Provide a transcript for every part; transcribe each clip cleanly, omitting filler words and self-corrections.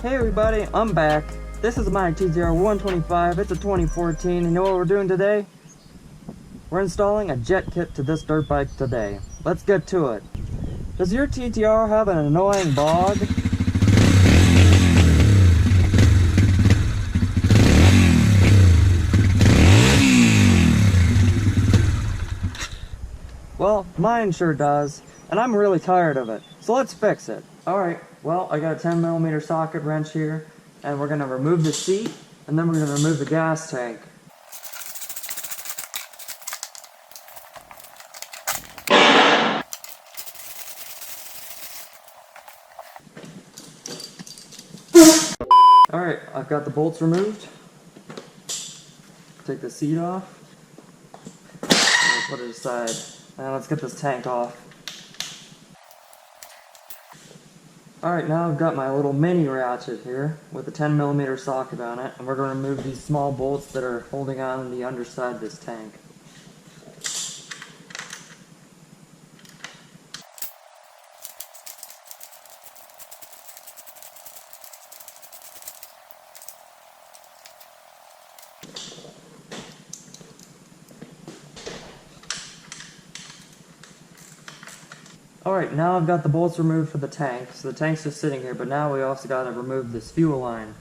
Hey everybody, I'm back. This is my TTR 125. It's a 2014. You know what we're doing today? We're installing a jet kit to this dirt bike today. Let's get to it. Does your TTR have an annoying bog? Well, mine sure does, and I'm really tired of it. So let's fix it. Alright, well, I got a 10mm socket wrench here, and we're going to remove the seat, and then we're going to remove the gas tank. Alright, I've got the bolts removed. Take the seat off. And put it aside. Now let's get this tank off. Alright, now I've got my little mini ratchet here with a 10mm socket on it, and we're going to remove these small bolts that are holding on the underside of this tank. Alright, now I've got the bolts removed for the tank, so the tank's just sitting here, but now we also got to remove this fuel line.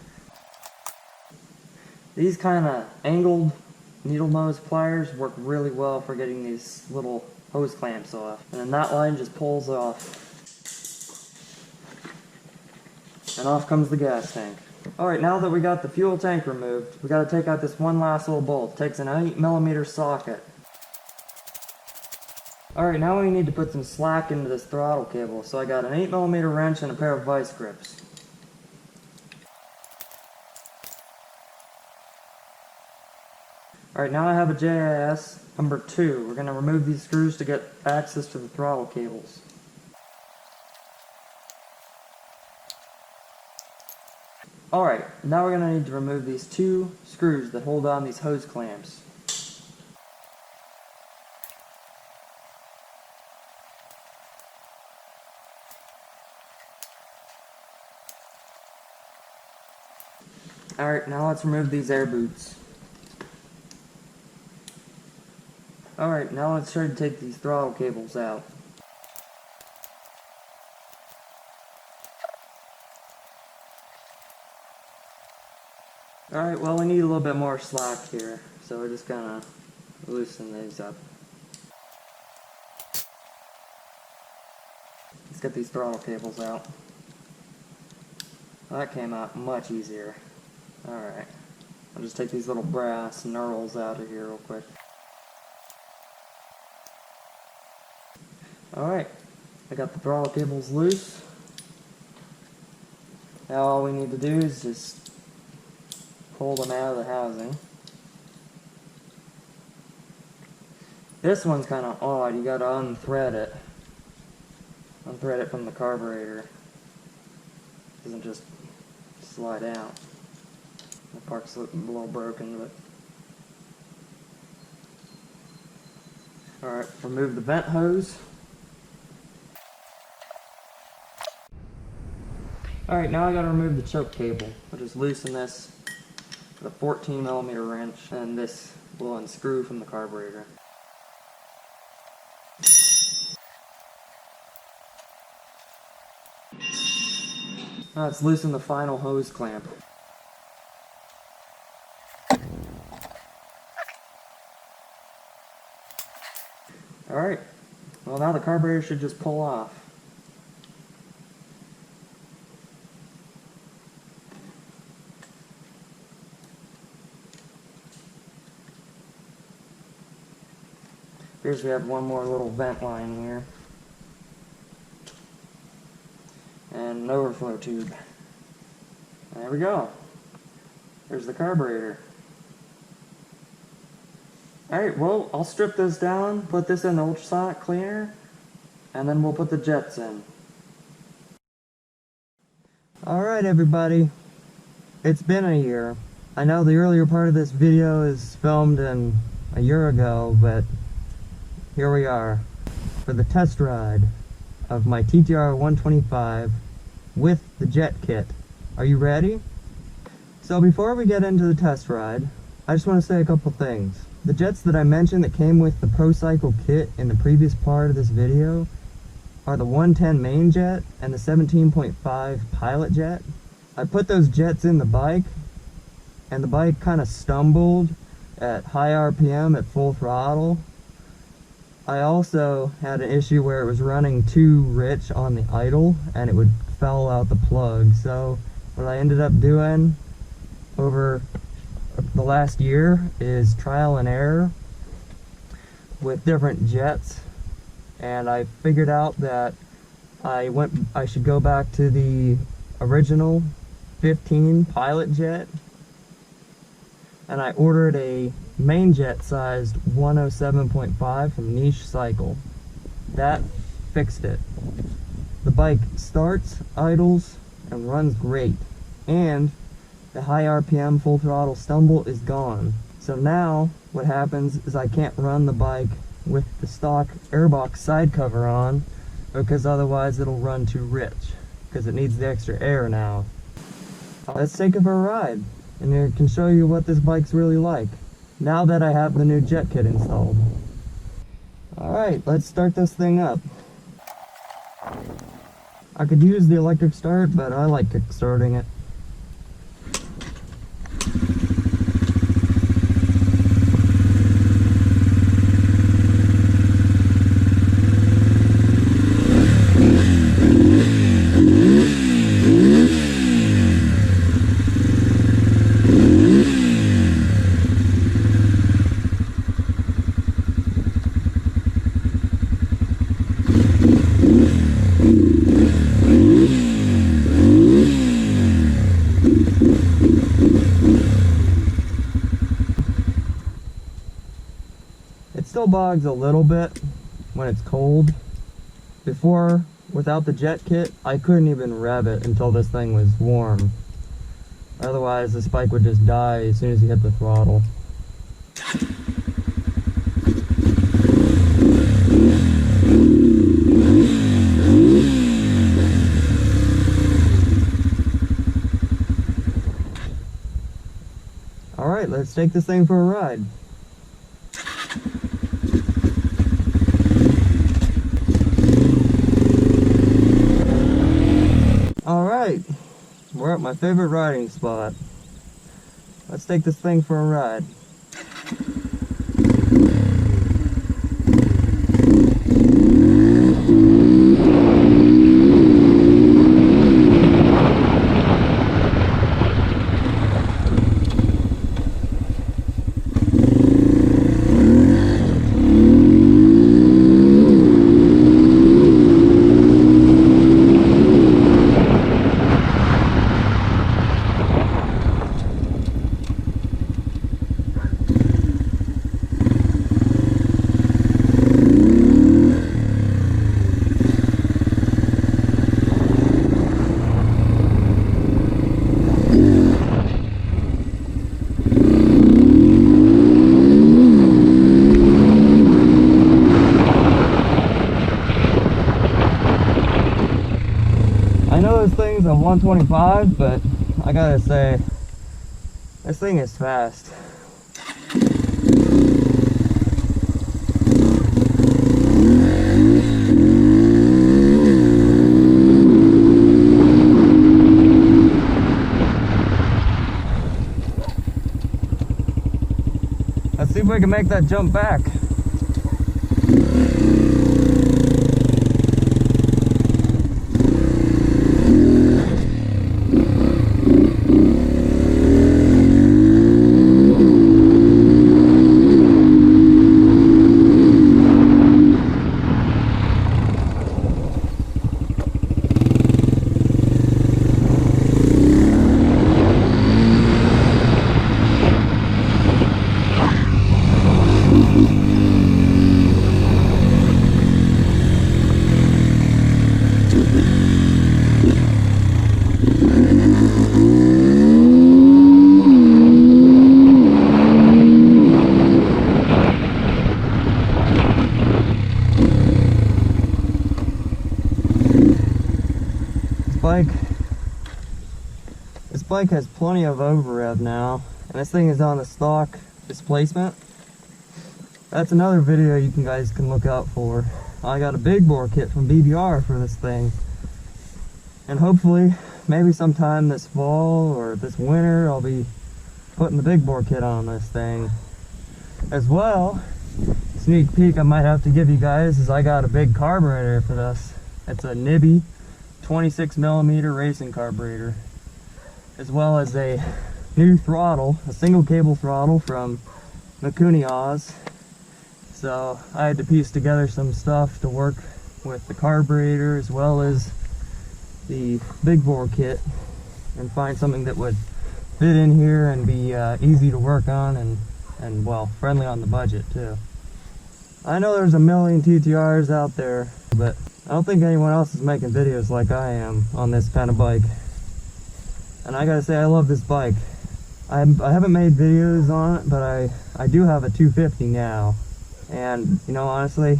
These kind of angled needle nose pliers work really well for getting these little hose clamps off. And then that line just pulls off. And off comes the gas tank. Alright, now that we got the fuel tank removed, we got to take out this one last little bolt. It takes an 8mm socket. Alright, now we need to put some slack into this throttle cable, so I got an 8mm wrench and a pair of vice grips. Alright, now I have a JIS number 2. We're going to remove these screws to get access to the throttle cables. Alright, now we're going to need to remove these 2 screws that hold on these hose clamps. Alright, now let's remove these air boots. Alright, now let's try to take these throttle cables out. Alright, well we need a little bit more slack here, so we're just gonna loosen these up. Let's get these throttle cables out. Well, that came out much easier. Alright, I'll just take these little brass knurls out of here real quick. Alright, I got the throttle cables loose. Now all we need to do is just pull them out of the housing. This one's kind of odd, you gotta unthread it. Unthread it from the carburetor. It doesn't just slide out. The part's a little broken, but... Alright, remove the vent hose. Alright, now I gotta remove the choke cable. I'll just loosen this with a 14mm wrench, and this will unscrew from the carburetor. Now let's loosen the final hose clamp. Alright, well now the carburetor should just pull off. Here's we have one more little vent line here. And an overflow tube. There we go. There's the carburetor. Alright, well, I'll strip this down, put this in the ultrasonic cleaner, and then we'll put the jets in. Alright everybody, it's been a year. I know the earlier part of this video is filmed in a year ago, but here we are for the test ride of my TTR 125 with the jet kit. Are you ready? So before we get into the test ride, I just want to say a couple things. The jets that I mentioned that came with the ProCycle kit in the previous part of this video are the 110 main jet and the 17.5 pilot jet. I put those jets in the bike, and the bike kind of stumbled at high RPM at full throttle. I also had an issue where it was running too rich on the idle and it would foul out the plug. So what I ended up doing over the last year is trial and error with different jets, and I figured out that I should go back to the original 15 pilot jet, and I ordered a main jet sized 107.5 from Niche Cycle. That fixed it. The bike starts, idles, and runs great, and the high RPM full throttle stumble is gone. So now what happens is I can't run the bike with the stock airbox side cover on, because otherwise it'll run too rich because it needs the extra air now. Let's take it for a ride, and I can show you what this bike's really like now that I have the new jet kit installed. Alright, let's start this thing up. I could use the electric start, but I like kick-starting it. It still bogs a little bit when it's cold. Before, without the jet kit, I couldn't even rev it until this thing was warm. Otherwise, this bike would just die as soon as you hit the throttle. Alright, let's take this thing for a ride. Alright, we're at my favorite riding spot. Let's take this thing for a ride. I know this thing's a 125, but I gotta say, this thing is fast. Let's see if we can make that jump back. Bike bike has plenty of over-rev now, and this thing is on the stock displacement. That's another video you guys can look out for. I got a Big-Bore kit from BBR for this thing. And hopefully, maybe sometime this fall or this winter, I'll be putting the Big-Bore kit on this thing. As well, sneak peek I might have to give you guys is I got a big carburetor for this. It's a Nibby 26mm racing carburetor. As well as a new throttle, a single cable throttle from Mikuni Oz. So I had to piece together some stuff to work with the carburetor as well as the Big-Bore kit and find something that would fit in here and be easy to work on and well, friendly on the budget too. I know there's a million TTRs out there, but I don't think anyone else is making videos like I am on this kind of bike. And I gotta say, I love this bike. I haven't made videos on it, but I do have a 250 now. And, you know, honestly,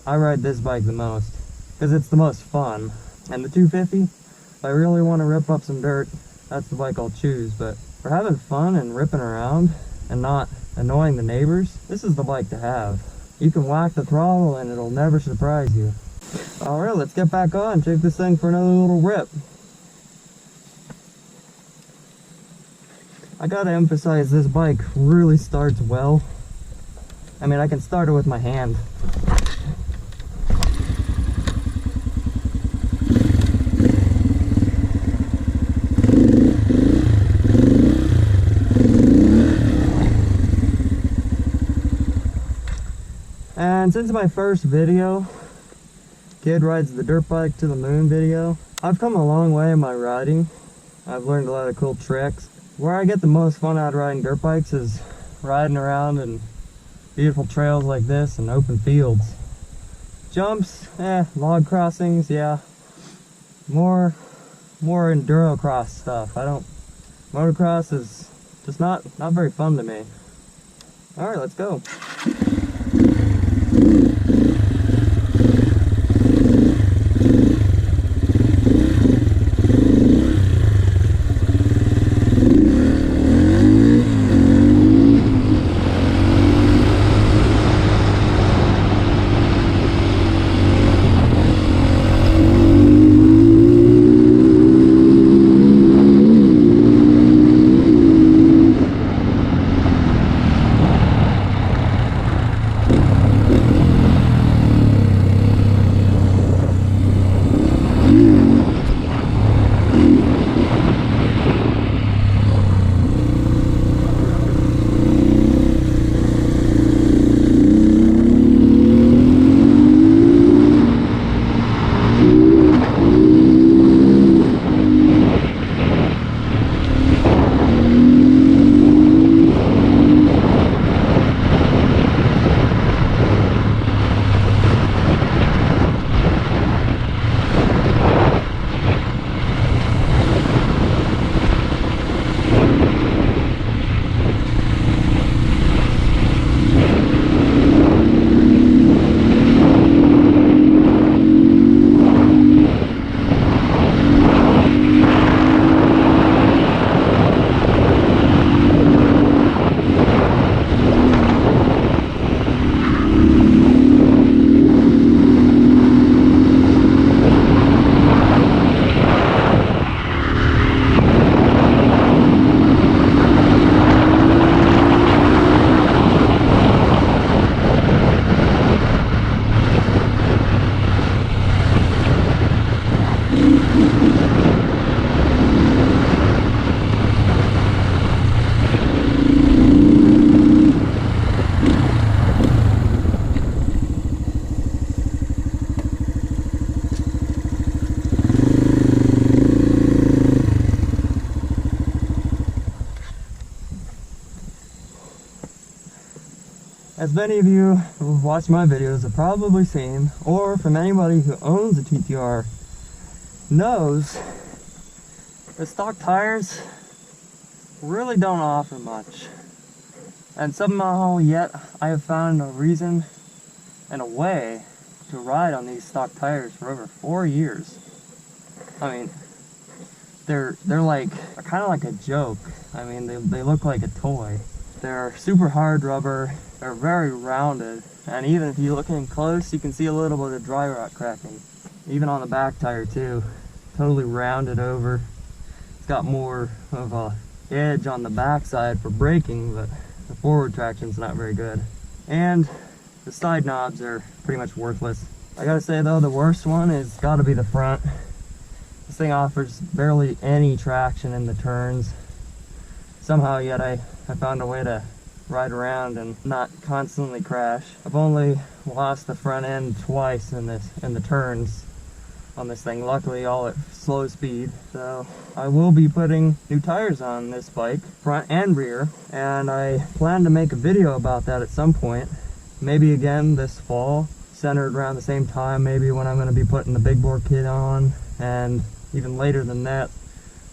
I ride this bike the most because it's the most fun. And the 250, if I really want to rip up some dirt, that's the bike I'll choose. But for having fun and ripping around and not annoying the neighbors, this is the bike to have. You can whack the throttle and it'll never surprise you. Alright, let's get back on, take this thing for another little rip. I gotta emphasize, this bike really starts well. I mean, I can start it with my hand. And since my first video, Kid Rides the Dirt Bike to the Moon video, I've come a long way in my riding. I've learned a lot of cool tricks. Where I get the most fun out of riding dirt bikes is riding around in beautiful trails like this and open fields. Jumps, log crossings, yeah. More enduro cross stuff. Motocross is just not very fun to me. Alright, let's go. As many of you who've watched my videos have probably seen, or from anybody who owns a TTR knows, the stock tires really don't offer much. And somehow yet I have found a reason and a way to ride on these stock tires for over 4 years. I mean, they're like kind of like a joke. I mean, they look like a toy. They're super hard rubber. They're very rounded, and even if you look in close, you can see a little bit of dry rot cracking. Even on the back tire too, totally rounded over. It's got more of a edge on the back side for braking, but the forward traction's not very good. And the side knobs are pretty much worthless. I gotta say though, the worst one is gotta be the front. This thing offers barely any traction in the turns. Somehow yet I found a way to ride around and not constantly crash. I've only lost the front end twice in the turns on this thing, luckily all at slow speed. So I will be putting new tires on this bike, front and rear, and I plan to make a video about that at some point, maybe again this fall, centered around the same time, maybe when I'm going to be putting the Big-Bore kit on, and even later than that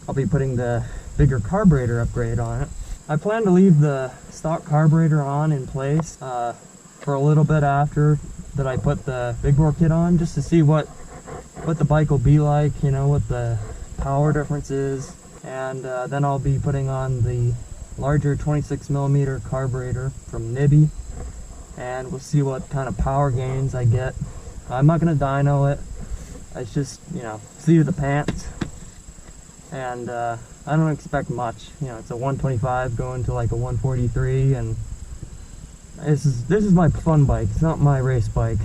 I'll be putting the bigger carburetor upgrade on it. I plan to leave the stock carburetor on in place for a little bit after that I put the Big-Bore kit on, just to see what the bike will be like, you know, what the power difference is, and then I'll be putting on the larger 26mm carburetor from Nibby, and we'll see what kind of power gains I get. I'm not going to dyno it, it's just, you know, seat of the pants, and I don't expect much. You know, it's a 125 going to like a 143, and this is my fun bike. It's not my race bike.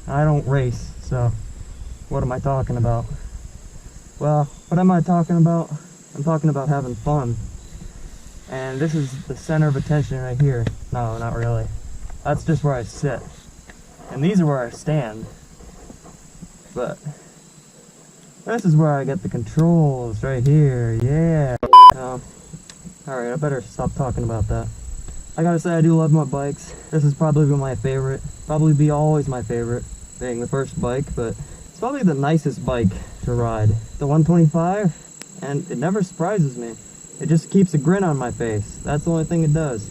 I don't race, so what am I talking about? Well, what am I talking about? I'm talking about having fun. And this is the center of attention right here. No, not really. That's just where I sit. And these are where I stand. But this is where I get the controls, right here. Yeah. Alright, I better stop talking about that. I gotta say, I do love my bikes. This is probably my favorite. Probably be always my favorite, being the first bike, but it's probably the nicest bike to ride. The 125, and it never surprises me. It just keeps a grin on my face. That's the only thing it does.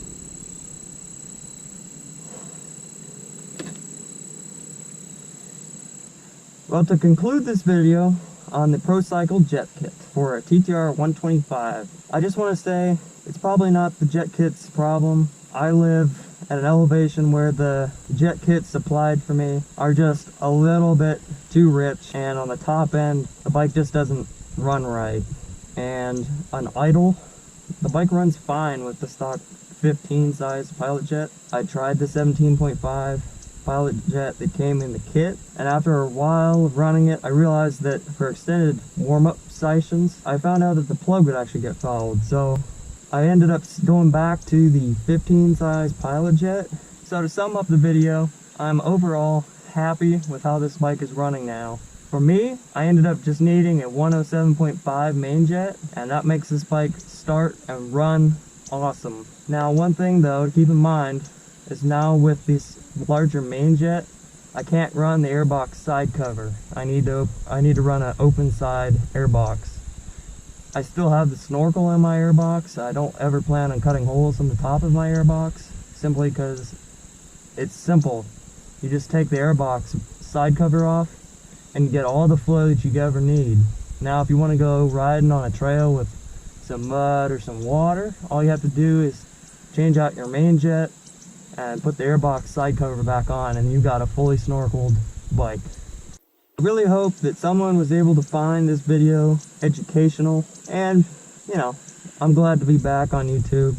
Well, to conclude this video on the ProCycle Jet Kit for a TTR 125, I just want to say it's probably not the Jet Kit's problem. I live at an elevation where the Jet Kits supplied for me are just a little bit too rich, and on the top end the bike just doesn't run right. And on idle, the bike runs fine with the stock 15 size Pilot Jet. I tried the 17.5 Pilot Jet that came in the kit, and after a while of running it, I realized that for extended warm-up sessions, I found out that the plug would actually get fouled. So I ended up going back to the 15 size Pilot Jet. So to sum up the video, I'm overall happy with how this bike is running now. For me, I ended up just needing a 107.5 main jet, and that makes this bike start and run awesome. Now, one thing though to keep in mind is now with this larger main jet, I can't run the airbox side cover. I need to run an open side airbox. I still have the snorkel in my airbox. I don't ever plan on cutting holes in the top of my airbox, simply because it's simple. You just take the airbox side cover off and get all the flow that you ever need. Now, if you want to go riding on a trail with some mud or some water, all you have to do is change out your main jet and put the airbox side cover back on, and you got a fully snorkeled bike. I really hope that someone was able to find this video educational, and you know, I'm glad to be back on YouTube.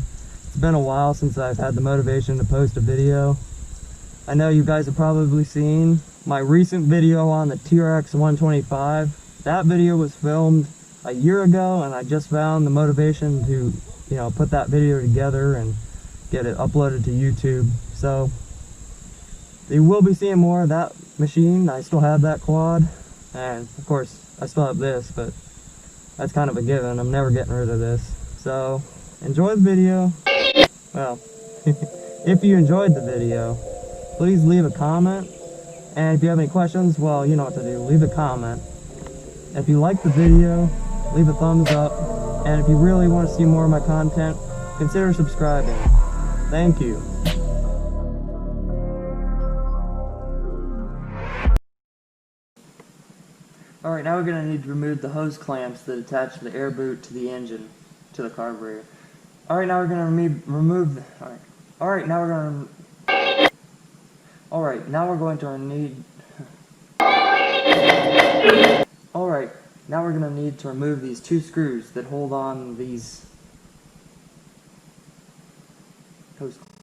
It's been a while since I've had the motivation to post a video. I know you guys have probably seen my recent video on the TRX 125. That video was filmed a year ago, and I just found the motivation to, you know, put that video together and get it uploaded to YouTube. So you will be seeing more of that machine. I still have that quad, and of course I still have this, but that's kind of a given. I'm never getting rid of this. So enjoy the video. Well, if you enjoyed the video, please leave a comment, and if you have any questions, well, you know what to do. Leave a comment. If you like the video, leave a thumbs up, and if you really want to see more of my content, consider subscribing. Thank you. Alright. Alright, now we're going to need to remove the hose clamps that attach the air boot to the engine, to the carburetor. Alright, now we're going to remove Alright, now we're going to... Alright, now we're going to need... Alright, now we're going to need to remove these two screws that hold on these hose clamps.